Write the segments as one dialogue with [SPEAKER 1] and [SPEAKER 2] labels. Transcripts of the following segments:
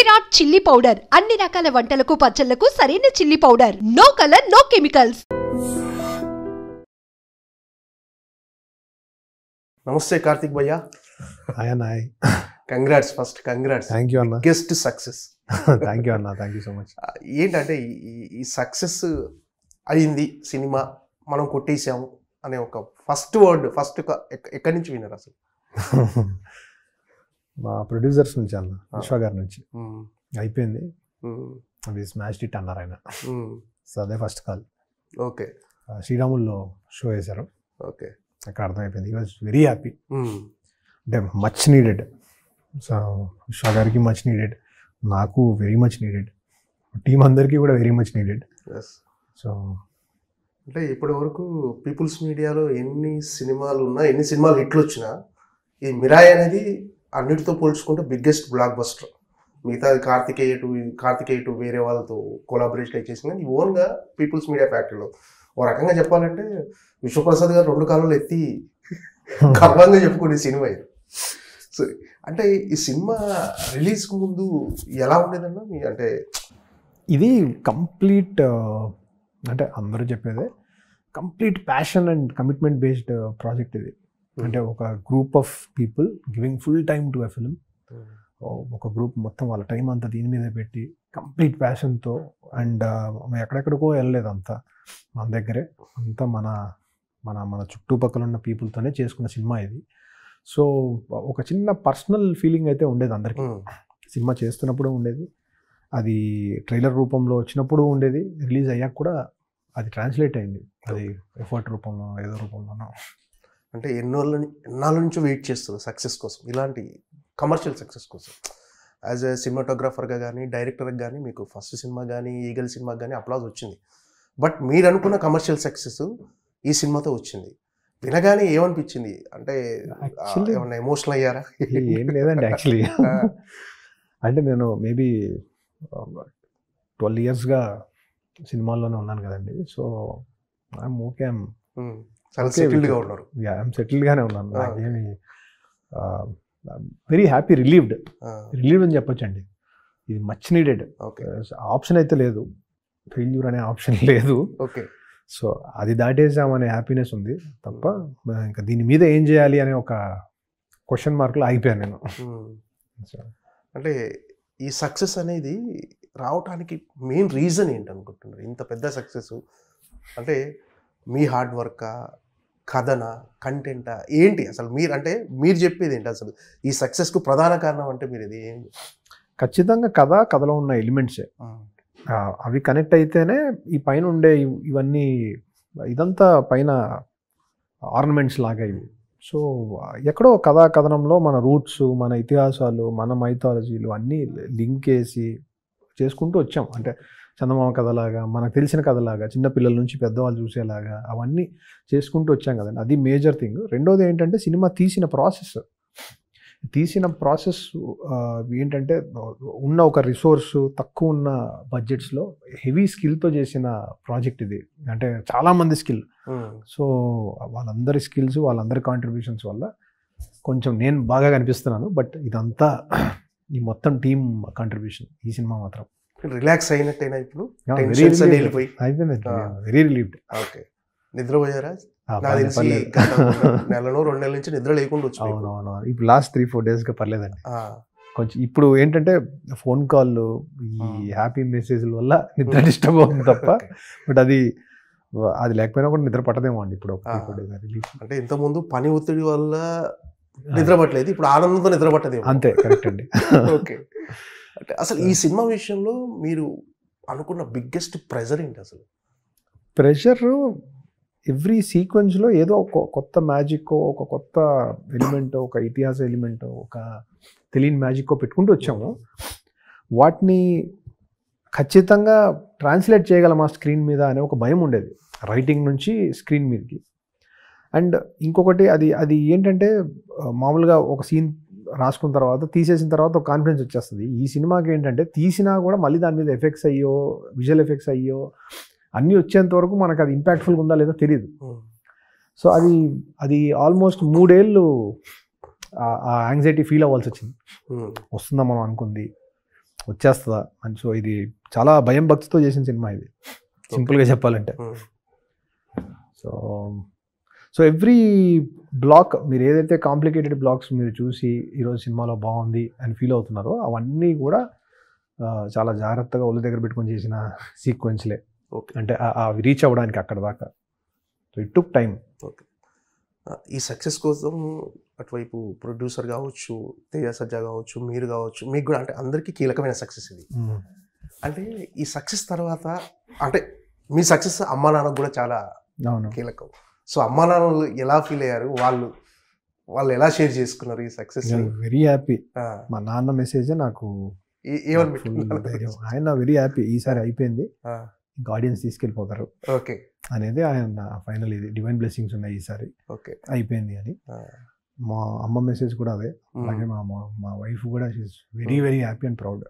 [SPEAKER 1] Virat chilli powder అన్ని రకాల వంటలకు పచ్చళ్లకు సరైన chilli powder. No colour no chemicals.
[SPEAKER 2] నమస్తే కార్తిక్ భయ్యా.
[SPEAKER 3] Hi.
[SPEAKER 2] Congrats, first congrats.
[SPEAKER 3] Thank you అన్న.
[SPEAKER 2] Guest success.
[SPEAKER 3] థ్యాంక్ యూ అన్న, థ్యాంక్ యూ సో మచ్.
[SPEAKER 2] ఏంటంటే ఈ సక్సెస్ అయింది, సినిమా మనం కొట్టేసాము అనే ఒక ఫస్ట్ వర్డ్ ఎక్కడి నుంచి విన్నారు అసలు?
[SPEAKER 3] మా ప్రొడ్యూసర్స్ నుంచి అన్న, విశ్వ గారి నుంచి. అయిపోయింది, అది స్మాష్ ఇట్ అన్నారు ఆయన. సో అదే ఫస్ట్ కాల్.
[SPEAKER 2] ఓకే.
[SPEAKER 3] శ్రీరాముల్లో షో వేశారు.
[SPEAKER 2] ఓకే.
[SPEAKER 3] అక్కడ అర్థమైపోయింది. ఈ వాజ్ వెరీ హ్యాపీ. అంటే మచ్ నీడెడ్. సో విశ్వ గారికి మచ్ నీడెడ్, నాకు వెరీ మచ్ నీడెడ్, టీం అందరికీ కూడా వెరీ మచ్ నీడెడ్. సో
[SPEAKER 2] అంటే ఇప్పటి వరకు పీపుల్స్ మీడియాలో ఎన్ని సినిమాలు ఉన్నా, ఎన్ని సినిమాలు హిట్లు వచ్చినా, ఈ మిరాయ్ అనేది అన్నిటితో పోల్చుకుంటే బిగ్గెస్ట్ బ్లాక్ బస్టర్. మిగతాది కార్తికేయ టు వేరే వాళ్ళతో కొలాబరేషన్ చేసింది, కానీ ఓన్గా పీపుల్స్ మీడియా ఫ్యాక్టరీలో ఓ రకంగా చెప్పాలంటే విశ్వప్రసాద్ గారు 2 కాలంలో ఎత్తి గర్వంగా చెప్పుకునే సినిమా ఇది. సో అంటే ఈ సినిమా రిలీజ్కి ముందు ఎలా ఉండేదన్నా? అంటే
[SPEAKER 3] ఇది కంప్లీట్, అంటే అందరూ చెప్పేదే complete passion and commitment based project ఇది. అంటే ఒక group of people giving full time to a film. ఒక గ్రూప్ మొత్తం వాళ్ళ టైం అంతా దీని మీద పెట్టి కంప్లీట్ ప్యాషన్తో. అండ్ ఎక్కడెక్కడికో వెళ్ళలేదు, అంతా మన దగ్గరే, అంతా మన మన మన చుట్టుపక్కల ఉన్న పీపుల్తోనే చేసుకున్న సినిమా ఇది. సో ఒక చిన్న పర్సనల్ ఫీలింగ్ అయితే ఉండేది అందరికీ. సినిమా చేస్తున్నప్పుడు ఉండేది, అది ట్రైలర్ రూపంలో వచ్చినప్పుడు ఉండేది, రిలీజ్ అయ్యాక కూడా అది ట్రాన్స్లేట్ అయింది, అది ఎఫర్ట్ రూపంలో ఏదో రూపంలోనో.
[SPEAKER 2] అంటే ఎన్నాళ్ళ నుంచో వెయిట్ చేస్తారు సక్సెస్ కోసం, ఇలాంటి కమర్షియల్ సక్సెస్ కోసం. యాజ్ ఎ సినిమాటోగ్రాఫర్గా కానీ, డైరెక్టర్గా కానీ మీకు ఫస్ట్ సినిమా కానీ, ఈగల్ సినిమాకి కానీ అప్లాజ్ వచ్చింది. బట్ మీరు అనుకున్న కమర్షియల్ సక్సెస్ ఈ సినిమాతో వచ్చింది. వినగానే ఏమనిపించింది? అంటే ఏమన్నా ఎమోషనల్ అయ్యారా?
[SPEAKER 3] ఏం లేదండి యాక్చువల్లీ. అంటే నేను మేబీ 12 yearsగా సినిమాల్లోనే ఉన్నాను కదండి. సో ఐఎమ్ ఓకే,
[SPEAKER 2] సెటిల్డ్గా ఉన్నారు.
[SPEAKER 3] ఐఎమ్ సెటిల్డ్గానే ఉన్నాను. నాకేమి వెరీ హ్యాపీ, రిలీవ్డ్ అని చెప్పొచ్చండి. ఇది మచ్ నీడెడ్. ఆప్షన్ అయితే లేదు, ఫెయిల్యూర్ అనే ఆప్షన్ లేదు.
[SPEAKER 2] ఓకే.
[SPEAKER 3] సో అది దాటేసామనే హ్యాపీనెస్ ఉంది తప్ప ఇంకా దీని మీద ఏం చేయాలి అనే ఒక క్వశ్చన్ మార్క్లో ఆగిపోయాను నేను.
[SPEAKER 2] అంటే ఈ సక్సెస్ అనేది రావటానికి మెయిన్ రీజన్ ఏంటి అనుకుంటున్నారు? ఇంత పెద్ద సక్సెస్ అంటే మీ హార్డ్ వర్కా, కథనా, కంటెంటా, ఏంటి అసలు? మీరు చెప్పేది ఏంటి అసలు ఈ సక్సెస్కు ప్రధాన కారణం? అంటే మీరు ఇది ఏంటి?
[SPEAKER 3] ఖచ్చితంగా కథలో ఉన్న ఎలిమెంట్సే. అవి కనెక్ట్ అయితేనే ఈ పైన ఉండే ఇవన్నీ, ఇదంతా పైన ఆర్నమెంట్స్ లాగా ఇవి. సో ఎక్కడో కథనంలో మన రూట్స్, మన ఇతిహాసాలు, మన మైథాలజీలు అన్నీ లింక్ చేసి చేసుకుంటూ వచ్చాం. అంటే చందమామ కథలాగా, మనకు తెలిసిన కథలాగా, చిన్నపిల్లల నుంచి పెద్దవాళ్ళు చూసేలాగా అవన్నీ చేసుకుంటూ వచ్చాం కదండి. అది మేజర్ థింగ్. రెండోది ఏంటంటే సినిమా తీసిన ప్రాసెస్ ఏంటంటే ఉన్న ఒక రిసోర్స్, తక్కువ ఉన్న బడ్జెట్స్లో హెవీ స్కిల్తో చేసిన ప్రాజెక్ట్ ఇది. అంటే చాలామంది స్కిల్. సో వాళ్ళందరి స్కిల్స్, వాళ్ళందరి కాంట్రిబ్యూషన్స్ వల్ల కొంచెం నేను బాగా కనిపిస్తున్నాను. బట్ ఇదంతా ఈ మొత్తం టీమ్ కాంట్రిబ్యూషన్. ఈ సినిమా మాత్రం
[SPEAKER 2] రిలాక్స్ అయినట్టేనా ఇప్పుడు?
[SPEAKER 3] అయిపోయింది, వెరీ రిలీవ్డ్.
[SPEAKER 2] ఓకే. నిద్రపోయారా? నెలలో 2 నెలల నుంచి నిద్ర లేకుండా వచ్చి.
[SPEAKER 3] అవునవును. ఇప్పుడు లాస్ట్ 3-4 daysగా పర్లేదండి. కొంచెం ఇప్పుడు ఏంటంటే ఫోన్ కాల్, ఈ హ్యాపీ మెసేజ్ల వల్ల నిద్ర డిస్టర్బ్ అవుతుంది తప్ప, బట్ అది లేకపోయినా కూడా నిద్ర పట్టదేమో అండి ఇప్పుడు.
[SPEAKER 2] అంటే ఇంతకుముందు పని ఒత్తిడి వల్ల నిద్ర పట్టలేదు, ఇప్పుడు ఆనందంతో నిద్ర పట్టదేమో.
[SPEAKER 3] అంతే, కరెక్ట్ అండి.
[SPEAKER 2] ఓకే. అంటే అసలు ఈ సినిమా విషయంలో మీరు అనుకున్న బిగ్గెస్ట్ ప్రెజర్ ఏంటి అసలు?
[SPEAKER 3] ప్రెషర్ ఎవ్రీ సీక్వెన్స్లో ఏదో ఒక కొత్త మ్యాజిక్, ఒక కొత్త ఎలిమెంట్, ఒక ఇతిహాస ఎలిమెంట్, ఒక తెలియని మ్యాజిక్ పెట్టుకుంటూ వచ్చాము. వాటిని ఖచ్చితంగా ట్రాన్స్లేట్ చేయగలమా స్క్రీన్ మీద అనే ఒక భయం ఉండేది, రైటింగ్ నుంచి స్క్రీన్ మీదకి. అండ్ ఇంకొకటి అది ఏంటంటే మామూలుగా ఒక సీన్ రాసుకున్న తర్వాత, తీసేసిన తర్వాత ఒక కాన్ఫిడెన్స్ వచ్చేస్తుంది. ఈ సినిమాకి ఏంటంటే తీసినా కూడా మళ్ళీ దాని మీద ఎఫెక్ట్స్ అయ్యో, విజువల్ ఎఫెక్ట్స్ అయ్యో అన్నీ వచ్చేంత వరకు మనకు అది ఇంపాక్ట్ఫుల్గా ఉందా లేదో తెలియదు. సో అది ఆల్మోస్ట్ 3 ఏళ్ళు ఆ యాంగ్జైటీ ఫీల్ అవ్వాల్సి వచ్చింది. వస్తుందా మనం అనుకుంది, వచ్చేస్తుందా అని. సో ఇది చాలా భయం భక్తితో చేసిన సినిమా ఇది, సింపుల్గా చెప్పాలంటే. సో సో ఎవ్రీ బ్లాక్, మీరు ఏదైతే కాంప్లికేటెడ్ బ్లాక్స్ మీరు చూసి ఈరోజు సినిమాలో బాగుంది అని ఫీల్ అవుతున్నారో అవన్నీ కూడా చాలా జాగ్రత్తగా ఒళ్ళు దగ్గర పెట్టుకొని చేసిన సీక్వెన్స్లే. అంటే అవి రీచ్ అవ్వడానికి అక్కడ దాకా. So it took time.
[SPEAKER 2] Okay, ఈ సక్సెస్ కోసం అటువైపు ప్రొడ్యూసర్ కావచ్చు, తేజ సజ్జా కావచ్చు, మీరు కావచ్చు, మీకు కూడా అంటే అందరికీ కీలకమైన సక్సెస్ ఇది. అంటే ఈ సక్సెస్ తర్వాత అంటే మీ సక్సెస్ అమ్మా నాన్నకు కూడా చాలా కీలకం. సో అమ్మా నాన్నలు ఎలా ఫీల్ అయ్యారు, వాళ్ళు ఎలా షేర్ చేసుకున్నారు ఈ సక్సెస్?
[SPEAKER 3] Very happy. మా నాన్న మెసేజ్ నాకు ఆయన వెరీ హ్యాపీ, ఈసారి అయిపోయింది, ఇంకా ఆడియన్స్ తీసుకెళ్ళిపోతారు
[SPEAKER 2] ఓకే
[SPEAKER 3] అనేది ఆయన ఫైనల్. ఇది డివైన్ బ్లెస్సింగ్స్ ఉన్నాయి ఈసారి,
[SPEAKER 2] ఓకే
[SPEAKER 3] అయిపోయింది అని. మా అమ్మ మెసేజ్ కూడా అదే. అలాగే మా వైఫ్ కూడా very very happy and proud.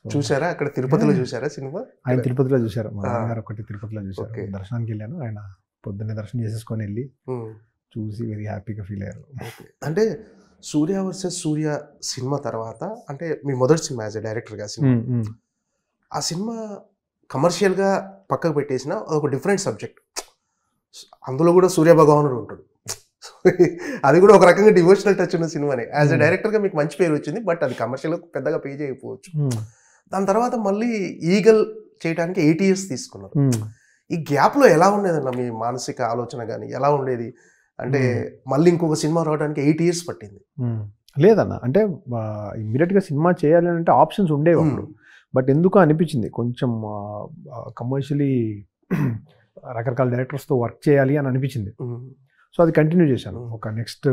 [SPEAKER 2] చూసారా అక్కడ తిరుపతిలో చూసారా సినిమా?
[SPEAKER 3] ఆయన తిరుపతిలో చూసారు, మా నాన్నగారు ఒకటి తిరుపతిలో చూసారు. దర్శనానికి వెళ్ళాను, ఆయన పొద్దున్నే దర్శనం చేసేసుకొని వెళ్ళి చూసి వెరీ హ్యాపీగా ఫీల్ అయ్యారు.
[SPEAKER 2] అంటే సూర్య వర్సెస్ సూర్య సినిమా తర్వాత అంటే మీ మొదటి సినిమా యాజ్ ఎ డైరెక్టర్గా సినిమా, ఆ సినిమా కమర్షియల్గా పక్కకు పెట్టేసిన ఒక డిఫరెంట్ సబ్జెక్ట్. అందులో కూడా సూర్య భగవానుడు ఉంటాడు. అది కూడా ఒక రకంగా డివోషనల్ టచ్ ఉన్న సినిమానే. యాజ్ ఎ డైరెక్టర్గా మీకు మంచి పేరు వచ్చింది, బట్ అది కమర్షియల్గా పెద్దగా పే చేయకపోవచ్చు. దాని తర్వాత మళ్ళీ ఈగల్ చేయడానికి 8 years తీసుకున్నారు. ఈ గ్యాప్లో ఎలా ఉండేదన్న మీ మానసిక ఆలోచన కానీ ఎలా ఉండేది? అంటే మళ్ళీ ఇంకొక సినిమా రావడానికి 8 years పట్టింది.
[SPEAKER 3] లేదన్న, అంటే ఇమ్మీడియట్గా సినిమా చేయాలి అంటే ఆప్షన్స్ ఉండేవి అప్పుడు. బట్ ఎందుకో అనిపించింది కొంచెం కమర్షియలీ రకరకాల డైరెక్టర్స్తో వర్క్ చేయాలి అని అనిపించింది. సో అది కంటిన్యూ చేశాను ఒక నెక్స్ట్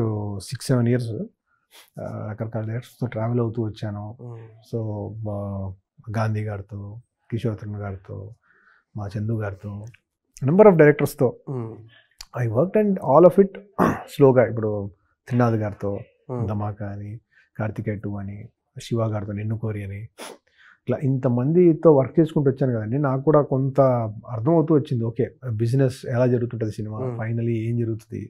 [SPEAKER 3] 6-7 years. రకరకాల డైరెక్టర్స్తో ట్రావెల్ అవుతూ వచ్చాను. సో గాంధీ గారితో, కిషోర్ తరుణ్ గారితో, మా చందు గారితో, నెంబర్ ఆఫ్ డైరెక్టర్స్తో I work and all of it స్లోగా. ఇప్పుడు త్రినాథ్ గారితో ధమాకా అని, కార్తికేయ 2 అని, శివ గారితో నిన్ను కోరి అని, ఇట్లా ఇంతమందితో వర్క్ చేసుకుంటూ వచ్చాను కదండి. నాకు కూడా కొంత అర్థమవుతూ వచ్చింది, ఓకే బిజినెస్ ఎలా జరుగుతుంటుంది, సినిమా ఫైనలీ ఏం జరుగుతుంది,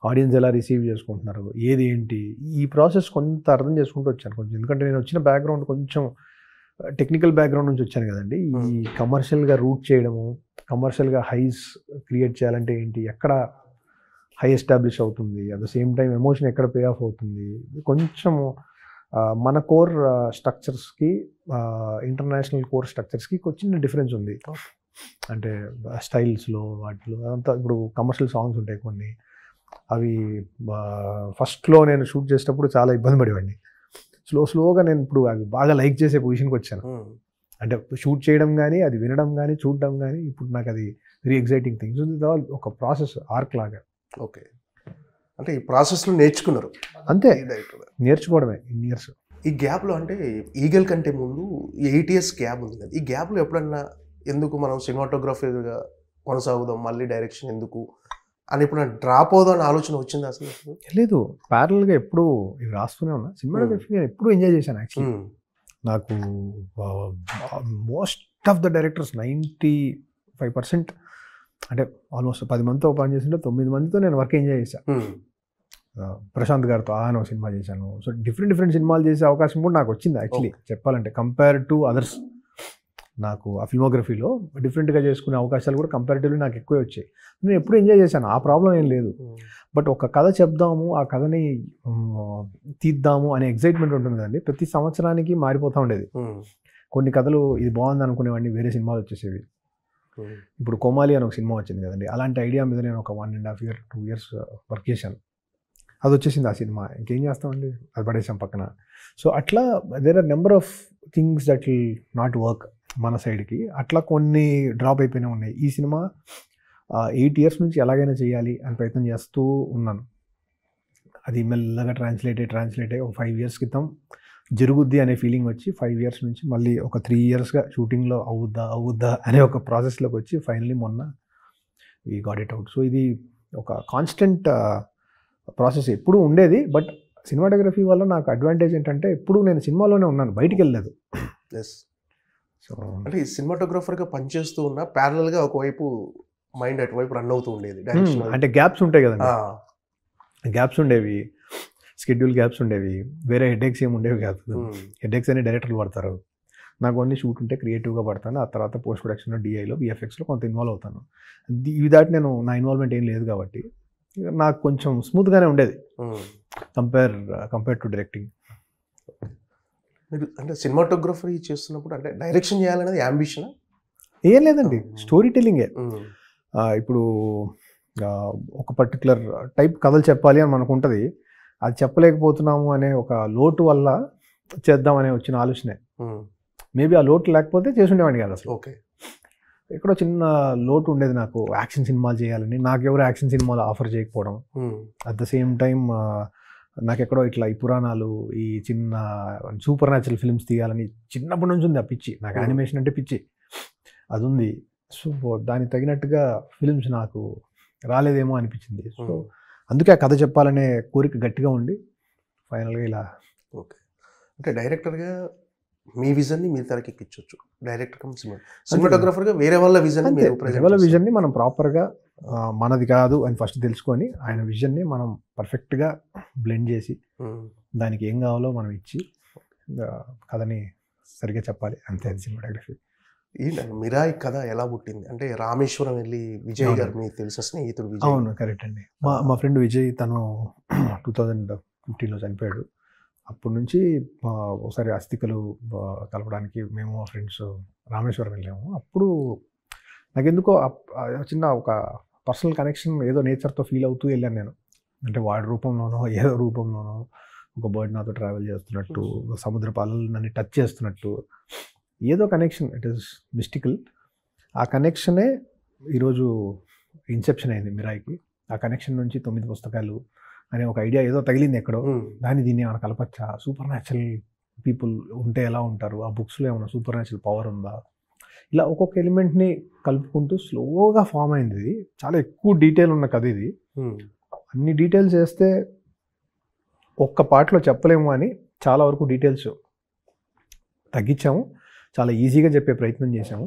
[SPEAKER 3] ఆడియన్స్ ఎలా రిసీవ్ చేసుకుంటున్నారు, ఏది ఏంటి, ఈ ప్రాసెస్ కొంత అర్థం చేసుకుంటూ వచ్చాను కొంచెం. ఎందుకంటే నేను వచ్చిన బ్యాక్గ్రౌండ్ కొంచెం టెక్నికల్ బ్యాక్గ్రౌండ్ నుంచి వచ్చాను కదండి. ఈ కమర్షియల్గా రూట్ చేయడము, కమర్షియల్గా హైస్ క్రియేట్ చేయాలంటే ఏంటి, ఎక్కడ హై ఎస్టాబ్లిష్ అవుతుంది, at the same time emotion ఎక్కడ పే ఆఫ్ అవుతుంది, కొంచెం మన కోర్ స్ట్రక్చర్స్కి ఇంటర్నేషనల్ కోర్ స్ట్రక్చర్స్కి చిన్న డిఫరెన్స్ ఉంది. అంటే స్టైల్స్లో వాటిలో అదంతా. ఇప్పుడు కమర్షియల్ సాంగ్స్ ఉంటాయి కొన్ని, అవి ఫస్ట్లో నేను షూట్ చేసేటప్పుడు చాలా ఇబ్బంది పడేవాడిని. స్లోగా నేను ఇప్పుడు అవి బాగా లైక్ చేసే పొజిషన్కి వచ్చాను. అంటే షూట్ చేయడం కానీ, అది వినడం కానీ, చూడడం కానీ, ఇప్పుడు నాకు అది వెరీ ఎగ్జైటింగ్ థింగ్స్. ఒక ప్రాసెస్ ఆర్క్ లాగా.
[SPEAKER 2] ఓకే, అంటే ఈ ప్రాసెస్లో నేర్చుకున్నారు
[SPEAKER 3] అంతే, నేర్చుకోవడమే ఇన్ని ఇయర్స్.
[SPEAKER 2] ఈ గ్యాప్లో అంటే ఈగల్ కంటే ముందు 8 years గ్యాప్ ఉంది కదా, ఈ గ్యాప్లో ఎప్పుడన్నా ఎందుకు మనం సినిమాటోగ్రఫీగా కొనసాగుదాం, మళ్ళీ డైరెక్షన్ ఎందుకు అని ఎప్పుడన్నా డ్రాప్ అవుదాం అని ఆలోచన వచ్చింది అసలు?
[SPEAKER 3] లేదు, ప్యారల్గా ఎప్పుడు ఇవి రాస్తూనే ఉన్నా. సినిమాటోగ్రఫీ నేను ఎప్పుడు ఎంజాయ్ చేశాను యాక్చువల్లీ. నాకు మోస్ట్ ఆఫ్ ద డైరెక్టర్స్ 95% అంటే ఆల్మోస్ట్ 10 మందితో పని చేసింటే 9 మందితో నేను వర్క్ ఎంజాయ్ చేశాను. ప్రశాంత్ గారితో ఆయన ఒక సినిమా చేశాను. సో డిఫరెంట్ సినిమాలు చేసే అవకాశం కూడా నాకు వచ్చింది యాక్చువల్లీ చెప్పాలంటే. కంపేర్ టు అదర్స్ నాకు ఆ ఫిల్మోగ్రఫీలో డిఫరెంట్గా చేసుకునే అవకాశాలు కూడా కంపారిటివ్లీ నాకు ఎక్కువే వచ్చాయి. నేను ఎప్పుడు ఎంజాయ్ చేశాను, ఆ ప్రాబ్లం ఏం లేదు. బట్ ఒక కథ చెప్దాము, ఆ కథని తీద్దాము అనే ఎగ్జైట్మెంట్ ఉంటుంది కదండి. ప్రతి సంవత్సరానికి మారిపోతూ ఉండేది. కొన్ని కథలు ఇది బాగుంది అనుకునేవాడిని, వేరే సినిమాలు వచ్చేసేవి. ఇప్పుడు కోమాలి అని ఒక సినిమా వచ్చింది కదండి, అలాంటి ఐడియా మీద నేను ఒక 1.5 years 2 years వర్క్ చేశాను. అది వచ్చేసింది ఆ సినిమా, ఇంకేం చేస్తామండి, అది పడేసాం పక్కన. సో అట్లా there are number of things that will not work మన సైడ్కి. అట్లా కొన్ని డ్రాప్ అయిపోయినా ఉన్నాయి. ఈ సినిమా 8 years నుంచి ఎలాగైనా చేయాలి అని ప్రయత్నం చేస్తూ ఉన్నాను. అది మెల్లగా ట్రాన్స్లేట్ అయ్యి ఒక 5 years క్రితం జరుగుద్ది అనే ఫీలింగ్ వచ్చి 5 years నుంచి మళ్ళీ ఒక 3 yearsగా షూటింగ్లో అవుద్దా అనే ఒక ప్రాసెస్లోకి వచ్చి ఫైనలీ మొన్న we got it out. So ఇది ఒక కాన్స్టెంట్ ప్రాసెస్ ఎప్పుడు ఉండేది. బట్ సినిమాటోగ్రఫీ వల్ల నాకు అడ్వాంటేజ్ ఏంటంటే ఎప్పుడు నేను సినిమాలోనే ఉన్నాను, బయటికి వెళ్ళలేదు.
[SPEAKER 2] సో అంటే ఈ సినిమాటోగ్రఫర్గా పనిచేస్తూ ఉన్న ప్యారలల్గా ఒకవైపు మైండ్ అటువైపు రన్ అవుతూ ఉండేది.
[SPEAKER 3] అంటే గ్యాప్స్ ఉంటాయి కదండి, గ్యాప్స్ ఉండేవి. షెడ్యూల్ గ్యాప్స్ ఉండేవి, వేరే హెడేక్స్ ఏమి ఉండేవి కాదు. హెడేక్స్ అని డైరెక్టర్లు పడతారు, నాకు ఓన్లీ షూట్ ఉంటే క్రియేటివ్గా పడతాను. ఆ తర్వాత పోస్ట్ ప్రొడక్షన్లో, డిఐలో, విఎఫ్ఎక్స్లో కొంత ఇన్వాల్వ్ అవుతాను. ఇవి దాటి నేను నా ఇన్వాల్వ్మెంట్ ఏం లేదు కాబట్టి నాకు కొంచెం స్మూత్గానే ఉండేది కంపేర్ టు డైరెక్టింగ్.
[SPEAKER 2] మీరు అంటే సినిమాటోగ్రఫీ చేస్తున్నప్పుడు అంటే డైరెక్షన్ చేయాలనేది యాంబిషన్
[SPEAKER 3] ఏం లేదండి, స్టోరీ టెల్లింగే. ఇప్పుడు ఒక పర్టికులర్ టైప్ కథలు చెప్పాలి అని మనకు ఉంటుంది, అది చెప్పలేకపోతున్నాము అనే ఒక లోటు వల్ల చేద్దామనే వచ్చిన ఆలోచనే. మేబీ ఆ లోటు లేకపోతే చేసుండేవాడిని కాదు అసలు.
[SPEAKER 2] ఓకే,
[SPEAKER 3] ఎక్కడో చిన్న లోటు ఉండేది నాకు, యాక్షన్ సినిమాలు చేయాలని. నాకెవరు యాక్షన్ సినిమాలు ఆఫర్ చేయకపోవడం, అట్ ద సేమ్ టైం నాకెక్కడో ఇట్లా ఈ పురాణాలు, ఈ చిన్న సూపర్ న్యాచురల్ ఫిల్మ్స్ తీయాలని చిన్నప్పటి నుంచి ఉంది ఆ పిచ్చి. నాకు యానిమేషన్ అంటే పిచ్చి, అది ఉంది. సో దానికి తగినట్టుగా ఫిల్మ్స్ నాకు రాలేదేమో అనిపించింది. సో అందుకే ఆ కథ చెప్పాలనే కోరిక గట్టిగా ఉండి ఫైనల్గా ఇలా.
[SPEAKER 2] ఓకే, అంటే డైరెక్టర్గా మీ విజన్ని మీరు తెరకెక్కించవచ్చు, డైరెక్టర్ కమ్ సినిమాటోగ్రఫర్గా వేరే వాళ్ళ
[SPEAKER 3] విజన్ని మనం ప్రాపర్గా మనది కాదు అని ఫస్ట్ తెలుసుకొని ఆయన విజన్ని మనం పర్ఫెక్ట్గా బ్లెండ్ చేసి దానికి ఏం కావాలో మనం ఇచ్చి కథని సరిగ్గా చెప్పాలి, అంతే సినిమాటోగ్రఫీ.
[SPEAKER 2] ఏంటంటే మిరాయి కథ ఎలా పుట్టింది? అంటే రామేశ్వరం వెళ్ళి విజయ్ గారు మీకు తెలిసిన స్నేహితుడు విజయ్.
[SPEAKER 3] అవును, కరెక్ట్ అండి. మా ఫ్రెండ్ విజయ్, తను 2015లో చనిపోయాడు. అప్పటి నుంచి ఒకసారి అస్థికలు కలపడానికి మేము మా ఫ్రెండ్స్ రామేశ్వరం వెళ్ళాము. అప్పుడు నాకెందుకో చిన్న ఒక పర్సనల్ కనెక్షన్, ఏదో నేచర్తో ఫీల్ అవుతూ వెళ్ళాను నేను. అంటే వాడి రూపంలోనో ఏదో రూపంలోనో ఒక బర్డ్ నాతో ట్రావెల్ చేస్తున్నట్టు, సముద్ర అలలు నన్ను టచ్ చేస్తున్నట్టు ఏదో కనెక్షన్, ఇట్ ఈస్ మిస్టికల్. ఆ కనెక్షనే ఈరోజు ఇన్సెప్షన్ అయింది మిరాయికి. ఆ కనెక్షన్ నుంచి 9 పుస్తకాలు అనే ఒక ఐడియా ఏదో తగిలింది ఎక్కడో, దీన్ని ఏమైనా కలపచ్చా, సూపర్ న్యాచురల్ పీపుల్ ఉంటే ఎలా ఉంటారు, ఆ బుక్స్లో ఏమైనా సూపర్ న్యాచురల్ పవర్ ఉందా, ఇలా ఒక్కొక్క ఎలిమెంట్ని కలుపుకుంటూ స్లోగా ఫామ్ అయింది. ఇది చాలా ఎక్కువ డీటెయిల్ ఉన్న కథ ఇది. అన్ని డీటెయిల్స్ వేస్తే ఒక్క పార్ట్లో చెప్పలేము అని చాలా వరకు డీటెయిల్స్ తగ్గించాము, చాలా ఈజీగా చెప్పే ప్రయత్నం చేశాము.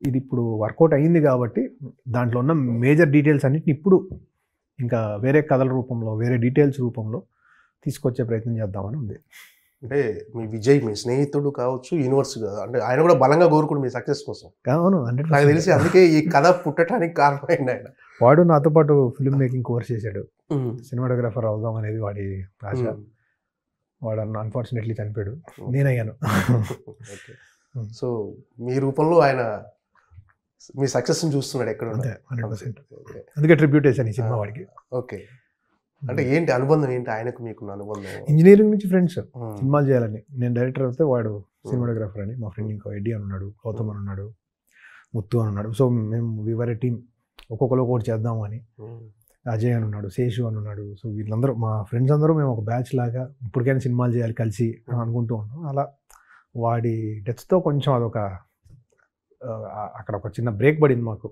[SPEAKER 3] ఇది ఇప్పుడు వర్కౌట్ అయింది కాబట్టి దాంట్లో ఉన్న మేజర్ డీటెయిల్స్ అన్నిటిని ఇప్పుడు ఇంకా వేరే కథల రూపంలో, వేరే డీటెయిల్స్ రూపంలో తీసుకొచ్చే ప్రయత్నం చేద్దామని ఉంది.
[SPEAKER 2] అంటే మీ విజయ్ మీ స్నేహితుడు కావచ్చు, యూనివర్స్ అంటే ఆయన కూడా బలంగా కోరుకుడు మీ సక్సెస్ కోసం.
[SPEAKER 3] అవును,
[SPEAKER 2] నాకు తెలిసి అందుకే ఈ కథ పుట్టడానికి కారణమైంది ఆయన.
[SPEAKER 3] వాడు నాతో పాటు ఫిల్మ్ మేకింగ్ కోర్స్ చేశాడు, సినిమాటోగ్రాఫర్ అవుదాం అనేది వాడి ఆశ. వాడు అన్ఫార్చునేట్లీ చనిపోయాడు, నేనయ్యాను.
[SPEAKER 2] సో మీ రూపంలో ఆయన మీ సక్సెస్ని చూస్తున్నాడు ఎక్కడ.
[SPEAKER 3] 100%. అందుకే ట్రిబ్యూట్ చేశాను ఈ సినిమా వాడికి.
[SPEAKER 2] ఓకే, అంటే ఏంటి అనుబంధం, ఏంటి ఆయనకు మీకున్న అనుబంధం?
[SPEAKER 3] ఇంజనీరింగ్ నుంచి ఫ్రెండ్స్, సినిమాలు చేయాలని. నేను డైరెక్టర్ అయితే వాడు సినిమాటోగ్రాఫర్ అని. మా ఫ్రెండ్ ఇంకో ఎడ్డీ అని ఉన్నాడు, గౌతమ్ అని ఉన్నాడు, ముత్తు అని ఉన్నాడు. సో మేము వివర్ ఏ టీమ్, ఒక్కొక్కరు ఒకటి చేద్దాము అని. అజయ్ అని ఉన్నాడు, శేషు అని ఉన్నాడు. సో వీళ్ళందరూ మా ఫ్రెండ్స్ అందరూ మేము ఒక బ్యాచ్ లాగా ఇప్పటికైనా సినిమాలు చేయాలి కలిసి అని అనుకుంటూ ఉన్నాం. అలా వాడి డెత్తో కొంచెం అదొక అక్కడ ఒక చిన్న బ్రేక్ పడింది మాకు.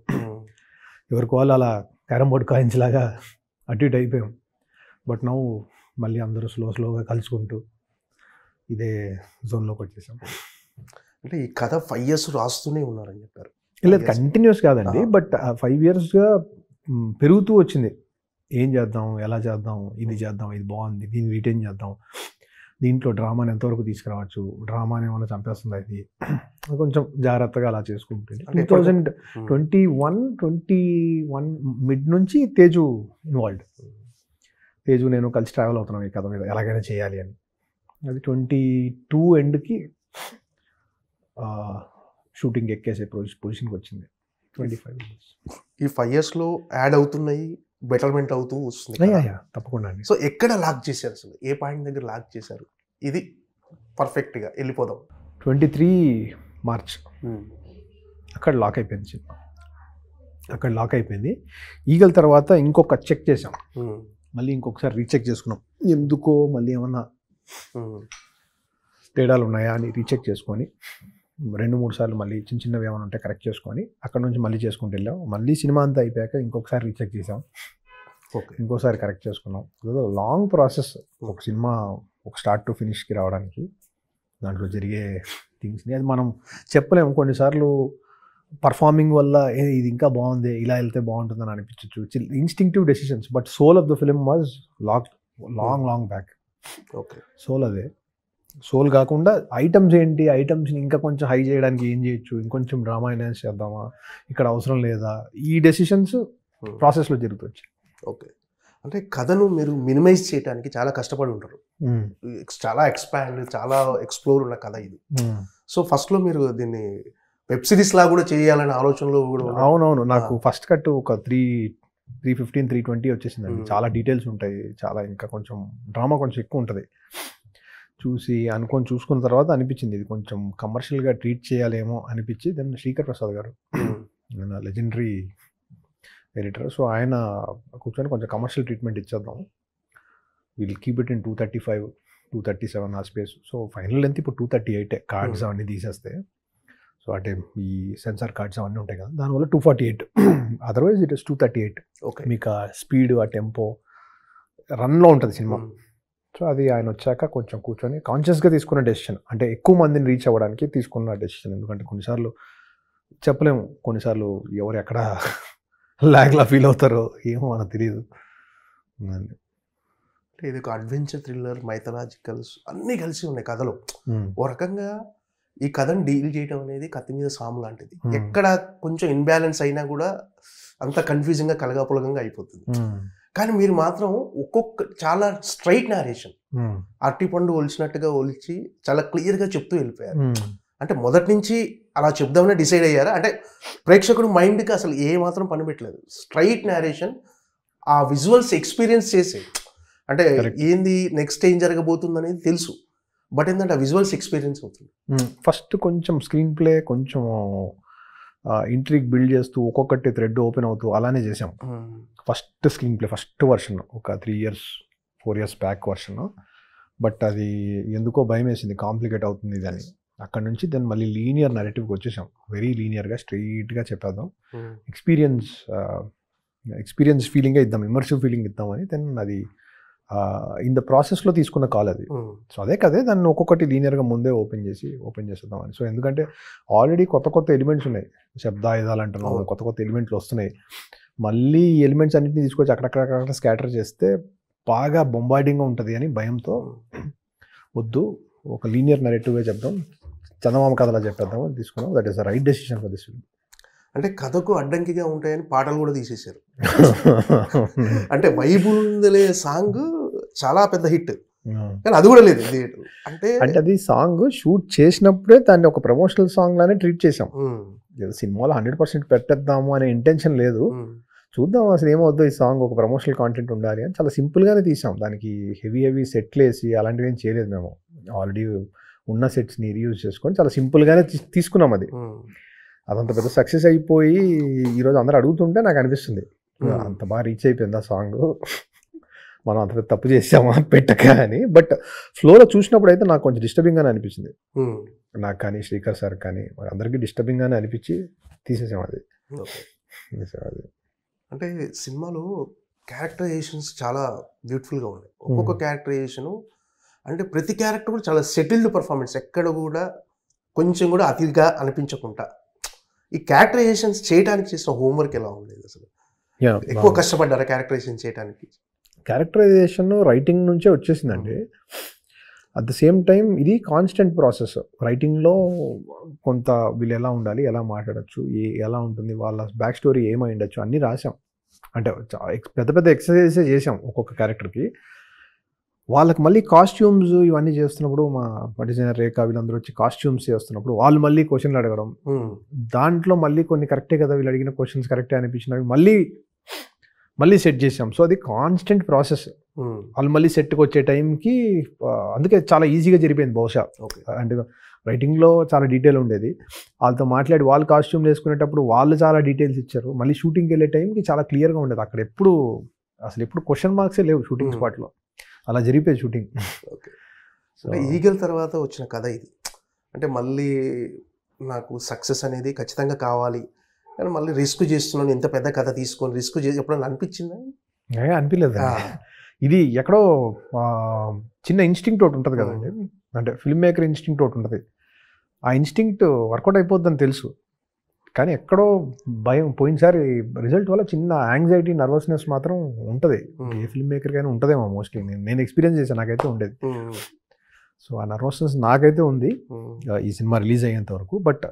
[SPEAKER 3] ఎవరికి వాళ్ళు అలా క్యారమ్ బోర్డ్ కాయిన్స్ లాగా అటు ఇటు అయిపోయాం. బట్ నౌ మళ్ళీ అందరూ స్లోగా కలుసుకుంటూ ఇదే జోన్లోకి వచ్చేసాం.
[SPEAKER 2] అంటే ఈ కథ 5 years రాస్తూనే ఉన్నారని చెప్పారు.
[SPEAKER 3] లేదు, కంటిన్యూస్ కాదండి, బట్ 5 yearsగా పెరుగుతూ వచ్చింది. ఏం చేద్దాం, ఎలా చేద్దాం, ఇది చేద్దాం, ఇది బాగుంది, దీన్ని రిటైన్ చేద్దాం, దీంట్లో డ్రామాని ఎంతవరకు తీసుకురావచ్చు, డ్రామాని ఏమైనా చంపేస్తుంది, అది కొంచెం జాగ్రత్తగా అలా చేసుకుంటుంది. 2021 మిడ్ నుంచి తేజు ఇన్వాల్వ్డ్. తేజు నేను కలిసి ట్రావెల్ అవుతున్నాం ఈ కథ మీద, ఎలాగైనా చేయాలి అని. అది 22 ఎండ్కి షూటింగ్ ఎక్కేసే పొజిషన్కి వచ్చింది. 25 years.
[SPEAKER 2] ఈ 5 yearsలో యాడ్ అవుతున్నాయి, బెటర్మెంట్ అవుతూ వస్తుంది.
[SPEAKER 3] తప్పకుండా అండి.
[SPEAKER 2] సో ఎక్కడ లాక్ చేశారు అసలు, ఏ పాయింట్ దగ్గర లాక్ చేశారు, ఇది పర్ఫెక్ట్గా వెళ్ళిపోదాం?
[SPEAKER 3] 23 March అక్కడ లాక్ అయిపోయింది సినిమా. అక్కడ లాక్ అయిపోయింది. ఈగల తర్వాత ఇంకొక చెక్ చేసాం, మళ్ళీ ఇంకొకసారి రీచెక్ చేసుకున్నాం. ఎందుకో మళ్ళీ ఏమన్నా తేడాలు ఉన్నాయా అని రీచెక్ చేసుకొని 2-3 సార్లు మళ్ళీ చిన్నవి ఏమైనా ఉంటే కరెక్ట్ చేసుకొని అక్కడ నుంచి మళ్ళీ చేసుకుంటూ వెళ్ళాం. మళ్ళీ సినిమా అంతా అయిపోయాక ఇంకొకసారి రీచెక్ చేసాం, ఇంకోసారి కరెక్ట్ చేసుకున్నాం. లాంగ్ ప్రాసెస్ ఒక సినిమా ఒక స్టార్ట్ టు ఫినిష్కి రావడానికి. దాంట్లో జరిగే థింగ్స్ని అది మనం చెప్పలేము. కొన్నిసార్లు పర్ఫార్మింగ్ వల్ల ఇది ఇంకా బాగుంది, ఇలా వెళ్తే బాగుంటుందని అనిపించవచ్చు, instinctive decisions. But soul of the film was long back.
[SPEAKER 2] Okay.
[SPEAKER 3] Soul అదే. సోల్ కాకుండా ఐటమ్స్ ఏంటి, ఐటమ్స్ని ఇంకా కొంచెం హై చేయడానికి ఏం చేయొచ్చు, ఇంకొంచెం డ్రామా ఎన్హాన్స్ చేద్దామా, ఇక్కడ అవసరం లేదా, ఈ డెసిషన్స్ ప్రాసెస్లో జరుగుతాయి.
[SPEAKER 2] ఓకే. అంటే కథను మీరు మినిమైజ్ చేయడానికి చాలా కష్టపడి ఉంటారు. చాలా ఎక్స్పాండ్, చాలా ఎక్స్ప్లోర్ ఉన్న కథ ఇది. సో ఫస్ట్లో మీరు దీన్ని వెబ్ సిరీస్ లా కూడా చేయాలనే ఆలోచనలో కూడా
[SPEAKER 3] అవునవును. నాకు ఫస్ట్ కట్ ఒక 315, 320 వచ్చేసిందండి. చాలా డీటెయిల్స్ ఉంటాయి, చాలా ఇంకా కొంచెం డ్రామా కొంచెం ఎక్కువ ఉంటుంది. చూసుకున్న తర్వాత అనిపించింది ఇది కొంచెం కమర్షియల్గా ట్రీట్ చేయాలేమో అనిపించి, దెన్ శ్రీకర్ ప్రసాద్ గారు లెజెండరీ ఎడిటర్, సో ఆయన కూర్చొని కొంచెం కమర్షియల్ ట్రీట్మెంట్ ఇచ్చేద్దాం, విల్ కీప్ ఇట్ ఇన్ 235, 237 ఆ స్పేస్. సో ఫైనల్ లెంత్ ఇప్పుడు 238 కార్డ్స్ అవన్నీ తీసేస్తే. సో అంటే ఈ సెన్సార్ కార్డ్స్ అవన్నీ ఉంటాయి కదా, దానివల్ల 248. Otherwise it is 238.
[SPEAKER 2] ఓకే.
[SPEAKER 3] మీకు ఆ స్పీడ్, ఆ టెంపో రన్లో ఉంటుంది సినిమా. సో అది ఆయన వచ్చాక కొంచెం కూర్చొని కాన్షియస్గా తీసుకున్న డెసిషన్, అంటే ఎక్కువ మందిని రీచ్ అవ్వడానికి తీసుకున్న డెసిషన్. ఎందుకంటే కొన్నిసార్లు చెప్పలేము, కొన్నిసార్లు ఎవరు ఎక్కడ లాగ్లా ఫీల్ అవుతారో ఏమో మనకు తెలియదు.
[SPEAKER 2] అంటే ఇది ఒక అడ్వెంచర్, థ్రిల్లర్, మైథలాజికల్స్ అన్నీ కలిసి ఉన్నాయి కథలో. ఓ రకంగా ఈ కథను డీల్ చేయడం అనేది కత్తి మీద సాము లాంటిది. ఎక్కడ కొంచెం ఇన్బ్యాలెన్స్ అయినా కూడా అంత కన్ఫ్యూజింగ్గా, కలగాపులగంగా అయిపోతుంది. కానీ మీరు మాత్రం చాలా స్ట్రైట్ నారేషన్, అరటిపండు ఒలిచినట్టుగా ఒలిచి చాలా క్లియర్గా చెప్తూ వెళ్ళిపోయారు. అంటే మొదటి నుంచి అలా చెప్దామని డిసైడ్ అయ్యారా? అంటే ప్రేక్షకుడు మైండ్కి అసలు ఏ మాత్రం పని పెట్టలేదు, స్ట్రైట్ నారేషన్, ఆ విజువల్స్ ఎక్స్పీరియన్స్ చేసే, అంటే ఏంది నెక్స్ట్ ఏం జరగబోతుంది అనేది తెలుసు, బట్ ఏంటంటే ఆ విజువల్స్ ఎక్స్పీరియన్స్ అవుతుంది.
[SPEAKER 3] ఫస్ట్ కొంచెం స్క్రీన్ ప్లే కొంచెం ఇంట్రిక్ బిల్డ్ చేస్తూ ఒక్కొక్కటి థ్రెడ్ ఓపెన్ అవుతూ అలానే చేసాం. First screen play, first version ఒక 3 years 4 years back version. But అది ఎందుకో భయం వేసింది, కాంప్లికేట్ అవుతుంది ఇది అని. అక్కడ నుంచి దెన్ మళ్ళీ లీనియర్ నరేటివ్కి వచ్చేసాం. వెరీ లీనియర్గా స్ట్రైట్గా చెప్పేద్దాం, ఎక్స్పీరియన్స్ ఫీలింగే ఇద్దాం, ఇమర్సివ్ ఫీలింగ్ ఇద్దామని. దెన్ అది ఇన్ ద ప్రాసెస్లో తీసుకున్న కాల్ అది. సో అదే కదే దాన్ని ఒక్కొక్కటి లీనియర్గా ముందే ఓపెన్ చేసేద్దామని. సో ఎందుకంటే ఆల్రెడీ కొత్త ఎలిమెంట్స్ ఉన్నాయి, శబ్దాయుధాలు అంటున్నాం, కొత్త ఎలిమెంట్లు వస్తున్నాయి. మళ్ళీ ఈ ఎలిమెంట్స్ అన్నింటినీ తీసుకొచ్చి అక్కడక్కడ స్కాటర్ చేస్తే బాగా బొంబార్డింగ్గా ఉంటుంది అని భయంతో వద్దు, ఒక లీనియర్ నరేటివ్గా చెప్దాం, చందమామ కథలా చెప్పేద్దాం అని తీసుకున్నాం. That is the right decision for this film. అంటే
[SPEAKER 2] కథకు అడ్డంకిగా ఉంటాయని పాటలు కూడా తీసేశారు. అంటే వైబుందలే సాంగ్ చాలా పెద్ద హిట్, కానీ అది కూడా లేదు థియేటర్. అంటే
[SPEAKER 3] అది సాంగ్ షూట్ చేసినప్పుడే దాన్ని ఒక ప్రమోషనల్ సాంగ్ లానే ట్రీట్ చేసాం. సినిమాలో 100% పెట్టేద్దాము అనే ఇంటెన్షన్ లేదు, చూద్దాం అసలు ఏమవుద్దో, ఈ సాంగ్ ఒక ప్రమోషనల్ కాంటెంట్ ఉండాలి అని చాలా సింపుల్గానే తీసాం. దానికి హెవీ సెట్లు వేసి అలాంటివి ఏం చేయలేదు. మేము ఆల్రెడీ ఉన్న సెట్స్ని రీయూజ్ చేసుకొని చాలా సింపుల్గానే తీసుకున్నాం. అదంత పెద్ద సక్సెస్ అయిపోయి ఈరోజు అందరూ అడుగుతుంటే నాకు అనిపిస్తుంది అంత బాగా రీచ్ అయిపోయింది ఆ సాంగ్, మనం అంత పెద్ద తప్పు చేసామా పెట్టక అని. బట్ ఫ్లోలో చూసినప్పుడు అయితే నాకు కొంచెం డిస్టర్బింగ్గానే అనిపించింది, నాకు కానీ శ్రీకర్ సార్ కానీ అందరికీ డిస్టర్బింగ్గానే అనిపించి తీసేసాం అది.
[SPEAKER 2] అంటే సినిమాలో క్యారెక్టరైజేషన్స్ చాలా బ్యూటిఫుల్గా ఉన్నాయి. ఒక్కొక్క క్యారెక్టరైజేషను అంటే ప్రతి క్యారెక్టర్ కూడా చాలా సెటిల్డ్ పర్ఫార్మెన్స్, ఎక్కడ కూడా కొంచెం కూడా అతిగా అనిపించకుండా. ఈ క్యారెక్టరైజేషన్స్ చేయడానికి చేసిన హోంవర్క్ ఎలా ఉండేది అసలు? ఎక్కువ కష్టపడ్డారా క్యారెక్టరైజేషన్ చేయడానికి?
[SPEAKER 3] క్యారెక్టరైజేషన్ రైటింగ్ నుంచే వచ్చేసిందండి. అట్ ద సేమ్ టైం ఇది కాన్స్టెంట్ ప్రాసెస్. రైటింగ్లో కొంత వీళ్ళు ఎలా ఉండాలి, ఎలా మాట్లాడచ్చు, ఎలా ఉంటుంది, వాళ్ళ బ్యాక్ స్టోరీ ఏమై ఉండొచ్చు అన్నీ రాసాం. అంటే పెద్ద ఎక్సర్సైజెస్ చేసాం ఒక్కొక్క క్యారెక్టర్కి. వాళ్ళకి మళ్ళీ కాస్ట్యూమ్స్ ఇవన్నీ చేస్తున్నప్పుడు మా డిజైనర్ రేఖ వీళ్ళందరూ వచ్చి కాస్ట్యూమ్స్ చేస్తున్నప్పుడు వాళ్ళు మళ్ళీ క్వశ్చన్లు అడగడం, దాంట్లో మళ్ళీ కొన్ని కరెక్టే కదా వీళ్ళు అడిగిన క్వశ్చన్స్ కరెక్టే అనిపించినవి మళ్ళీ సెట్ చేసాం. సో అది కాన్స్టెంట్ ప్రాసెస్. వాళ్ళు మళ్ళీ సెట్కి వచ్చే టైంకి అందుకే చాలా ఈజీగా జరిపోయింది బహుశా. అంటే రైటింగ్లో చాలా డీటెయిల్ ఉండేది, వాళ్ళతో మాట్లాడి వాళ్ళు కాస్ట్యూమ్ వేసుకునేటప్పుడు వాళ్ళు చాలా డీటెయిల్స్ ఇచ్చారు. మళ్ళీ షూటింగ్కి వెళ్ళే టైంకి చాలా క్లియర్గా ఉండేది. అక్కడ ఎప్పుడు క్వశ్చన్ మార్క్సే లేవు షూటింగ్ స్పాట్లో, అలా జరిగిపోయి షూటింగ్.
[SPEAKER 2] అంటే ఈగల్ తర్వాత వచ్చిన కథ ఇది. అంటే మళ్ళీ నాకు సక్సెస్ అనేది ఖచ్చితంగా కావాలి, కానీ మళ్ళీ రిస్క్ చేస్తున్నాను, ఇంత పెద్ద కథ తీసుకొని రిస్క్ చేసి ఎప్పుడైనా అనిపించిందా?
[SPEAKER 3] అనిపించలేదు. ఇది ఎక్కడో చిన్న ఇన్స్టింక్ట్ ఒకటి ఉంటుంది కదండి, అంటే ఫిల్మ్ మేకర్ ఇన్స్టింక్ట్ ఒకటి ఉంటుంది. ఆ ఇన్స్టింక్ట్ వర్కౌట్ అయిపోద్దని తెలుసు, కానీ ఎక్కడో భయం పోయినసారి రిజల్ట్ వల్ల చిన్న యాంగ్జైటీ నర్వస్నెస్ మాత్రం ఉంటుంది. ఏ ఫిల్మ్ మేకర్కైనా ఉంటుందేమో మోస్ట్లీ. నేను ఎక్స్పీరియన్స్ చేశాను, నాకైతే ఉండేది. సో ఆ నర్వస్నెస్ నాకైతే ఉంది ఈ సినిమా రిలీజ్ అయ్యేంత వరకు. బట్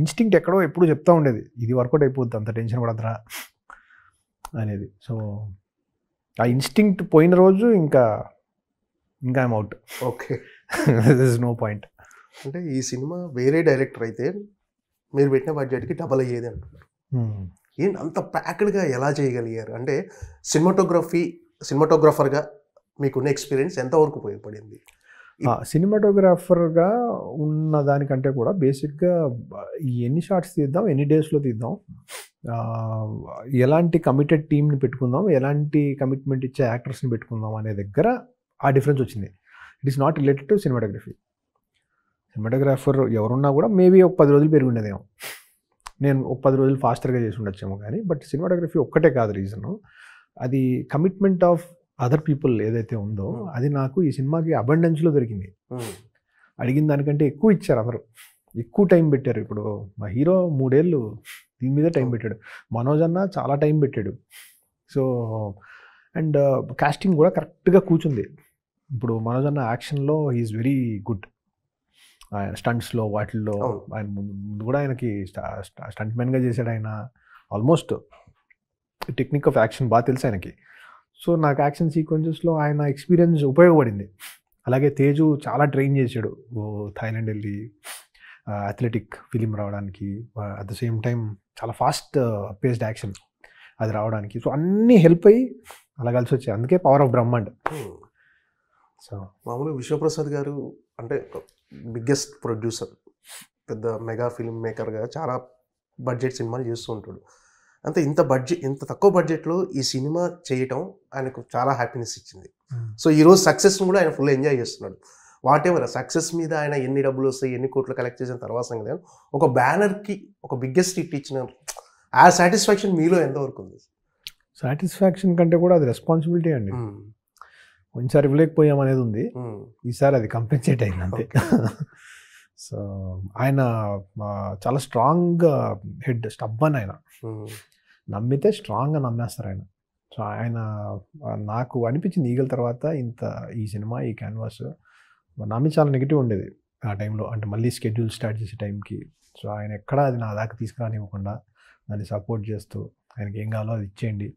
[SPEAKER 3] ఇన్స్టింక్ట్ ఎక్కడో ఎప్పుడు చెప్తా ఉండేది, ఇది వర్కౌట్ అయిపోద్ది, అంత టెన్షన్ పడద్దురా అనేది. సో ఆ ఇన్స్టింక్ట్ పోయిన రోజు ఇంకా aim out.
[SPEAKER 2] Okay,
[SPEAKER 3] this is no point.
[SPEAKER 2] అంటే ఈ సినిమా వేరే డైరెక్టర్ అయితే మీరు పెట్టిన బడ్జెట్కి డబల్ అయ్యేది అంటున్నారు. ఏంటి అంత ప్యాక్డ్గా ఎలా చేయగలిగారు? అంటే సినిమాటోగ్రఫర్గా మీకున్న ఎక్స్పీరియన్స్ ఎంతవరకు ఉపయోగపడింది?
[SPEAKER 3] సినిమాటోగ్రాఫర్గా ఉన్న దానికంటే కూడా బేసిక్గా ఎన్ని షార్ట్స్ తీద్దాం, ఎన్ని డేస్లో తీద్దాం, ఎలాంటి కమిటెడ్ టీమ్ని పెట్టుకుందాం, ఎలాంటి కమిట్మెంట్ ఇచ్చే యాక్టర్స్ని పెట్టుకుందాం అనే దగ్గర ఆ డిఫరెన్స్ వచ్చింది. It is not related to cinematography. Cinematographer ఎవరున్నా కూడా మేబీ ఒక 10 రోజులు పెరిగి ఉండేదేమో, నేను ఒక 10 రోజులు ఫాస్టర్గా చేసి ఉండొచ్చేమో. కానీ బట్ సినిమాటోగ్రఫీ ఒక్కటే కాదు రీజను, అది కమిట్మెంట్ ఆఫ్ అదర్ పీపుల్ ఏదైతే ఉందో అది నాకు ఈ సినిమాకి అబండెన్స్లో దొరికింది. అడిగిన దానికంటే ఎక్కువ ఇచ్చారు, అందరూ ఎక్కువ టైం పెట్టారు. ఇప్పుడు మా హీరో 3 ఏళ్ళు దీని మీద టైం పెట్టాడు, మనోజ్ అన్న చాలా టైం పెట్టాడు. సో అండ్ కాస్టింగ్ కూడా కరెక్ట్గా కూర్చుంది. ఇప్పుడు మనోజ్ అన్న యాక్షన్లో ఈజ్ వెరీ గుడ్, స్టంట్స్లో వాటిల్లో ఆయన ముందు కూడా ఆయనకి స్టంట్ మ్యాన్గా చేశాడు. ఆయన ఆల్మోస్ట్ టెక్నిక్ ఆఫ్ యాక్షన్ బాగా తెలుసు ఆయనకి. సో నాకు యాక్షన్ సీక్వెన్సెస్లో ఆయన ఎక్స్పీరియన్స్ ఉపయోగపడింది. అలాగే తేజు చాలా ట్రైన్ చేశాడు, థాయిలాండ్ వెళ్ళి అథ్లెటిక్ ఫిలిం రావడానికి, అట్ ద సేమ్ టైం చాలా ఫాస్ట్ పేస్డ్ యాక్షన్ అది రావడానికి. సో అన్నీ హెల్ప్ అయ్యి అలా కలిసి వచ్చాయి. అందుకే పవర్ ఆఫ్ బ్రహ్మాండ్. సో
[SPEAKER 2] మామూలుగా విశ్వప్రసాద్ గారు అంటే బిగ్గెస్ట్ ప్రొడ్యూసర్, పెద్ద మెగా ఫిల్మ్ మేకర్గా చాలా బడ్జెట్ సినిమాలు చేస్తూ ఉంటాడు. అంతే ఇంత తక్కువ బడ్జెట్లో ఈ సినిమా చేయటం ఆయనకు చాలా హ్యాపీనెస్ ఇచ్చింది. సో ఈరోజు సక్సెస్ని కూడా ఆయన ఫుల్ ఎంజాయ్ చేస్తున్నాడు. వాట్ ఎవర్ సక్సెస్ మీద ఆయన ఎన్ని డబ్బులు వస్తాయి, ఎన్ని కోట్లు కలెక్ట్ చేసిన తర్వాత సంగతి, ఒక బ్యానర్కి ఒక బిగ్గెస్ట్ హిట్ ఇచ్చిన ఆ సాటిస్ఫాక్షన్ మీలో ఎంతవరకు ఉంది?
[SPEAKER 3] సాటిస్ఫాక్షన్ కంటే కూడా అది రెస్పాన్సిబిలిటీ అండి. కొంచెంసారి ఇవ్వలేకపోయాం అనేది ఉంది, ఈసారి అది కంపెన్సేట్ అయింది అంతే. సో ఆయన చాలా స్ట్రాంగ్ హెడ్, స్టబ్బన్ ఆయన, నమ్మితే స్ట్రాంగ్గా నమ్మేస్తారు ఆయన. సో ఆయన నాకు అనిపించింది ఈగల తర్వాత ఈ సినిమా ఈ క్యాన్వాస్ నమ్మి చాలా నెగిటివ్ ఉండేది ఆ టైంలో, అంటే మళ్ళీ స్కెడ్యూల్ స్టార్ట్ చేసే టైంకి. సో ఆయన ఎక్కడా అది నా దాకా తీసుకురానివ్వకుండా దాన్ని సపోర్ట్ చేస్తూ ఆయనకి ఏం కావాలో అది ఇచ్చేయండి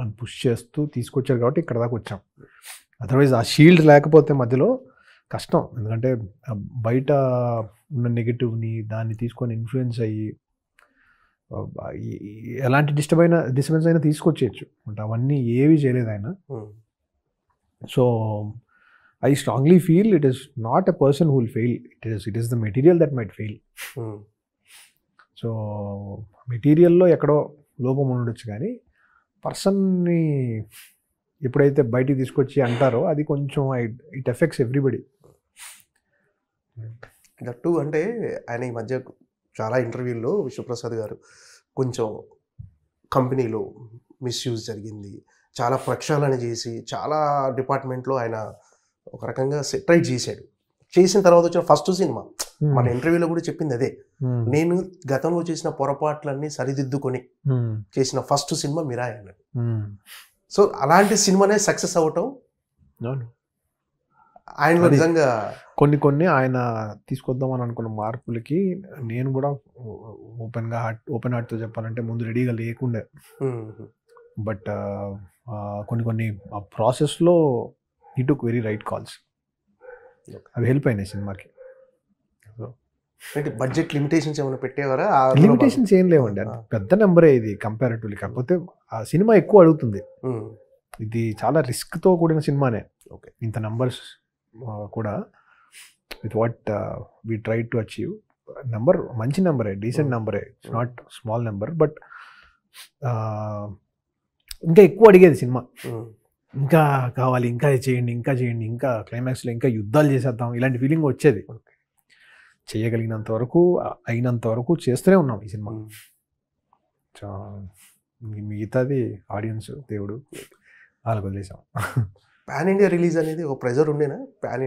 [SPEAKER 3] అని పుష్ చేస్తూ తీసుకొచ్చారు కాబట్టి ఇక్కడ దాకా వచ్చాం. అదర్వైజ్ ఆ షీల్డ్ లేకపోతే మధ్యలో కష్టం, ఎందుకంటే బయట ఉన్న నెగిటివ్ని దాన్ని తీసుకొని ఇన్ఫ్లుయెన్స్ అయ్యి ఎలాంటి డిస్టర్బెన్స్ అయినా తీసుకొచ్చేయచ్చు అంటే అవన్నీ ఏవి చేయలేదు ఆయన. So I strongly feel it is not a person who will fail, it is the material that might fail. So మెటీరియల్లో ఎక్కడో లోపం ఉండొచ్చు, కానీ పర్సన్ని ఎప్పుడైతే బయటికి తీసుకొచ్చి అంటారో అది కొంచెం ఇట్ ఎఫెక్ట్స్ ఎవ్రీబడి.
[SPEAKER 2] దట్టు అంటే ఆయన ఈ మధ్య చాలా ఇంటర్వ్యూల్లో విశ్వప్రసాద్ గారు కొంచెం కంపెనీలో మిస్యూజ్ జరిగింది, చాలా ప్రక్షాళన చేసి చాలా డిపార్ట్మెంట్లో ఆయన ఒక రకంగా సెటరైట్ చేశాడు. చేసిన తర్వాత వచ్చిన ఫస్ట్ సినిమా మన ఇంటర్వ్యూలో కూడా చెప్పింది అదే, నేను గతంలో చేసిన పొరపాట్లన్నీ సరిదిద్దుకొని చేసిన ఫస్ట్ సినిమా మిరాయ్ అన్నాడు. సో అలాంటి సినిమానే సక్సెస్ అవ్వటం ఆయనలో నిజంగా
[SPEAKER 3] కొన్ని ఆయన తీసుకొద్దామని అనుకున్న మార్పులకి నేను కూడా ఓపెన్ హార్ట్తో చెప్పాలంటే ముందు రెడీగా లేకుండే. బట్ కొన్ని ఆ ప్రాసెస్లో he took very right calls, అవి హెల్ప్ అయినాయి సినిమాకి.
[SPEAKER 2] బడ్జెట్ లిమిటేషన్స్ ఏమైనా పెట్టేవారా?
[SPEAKER 3] లిమిటేషన్స్ ఏం లేవండి, పెద్ద నెంబరే ఇది కంపారిటివ్లీ. కాకపోతే ఆ సినిమా ఎక్కువ అడుగుతుంది, ఇది చాలా రిస్క్తో కూడిన సినిమానే. ఓకే, ఇంత నెంబర్స్ కూడా with what we try to achieve, number మంచి నెంబరే, డీసెంట్ నెంబరే, it's not small number. But ఇంకా ఎక్కువ అడిగేది సినిమా, ఇంకా కావాలి, ఇంకా చేయండి, ఇంకా క్లైమాక్స్లో ఇంకా యుద్ధాలు చేసేద్దాం, ఇలాంటి ఫీలింగ్ వచ్చేది. చేయగలిగినంత వరకు అయినంత వరకు చేస్తూనే ఉన్నాం ఈ సినిమా. మిగతాది ఆడియన్స్ దేవుడు వాళ్ళకి వదిలేసాం.
[SPEAKER 2] పాన్ ఇండియా రిలీజ్ అనేది ఒక ప్రెజర్ ఉండేనా? Pan India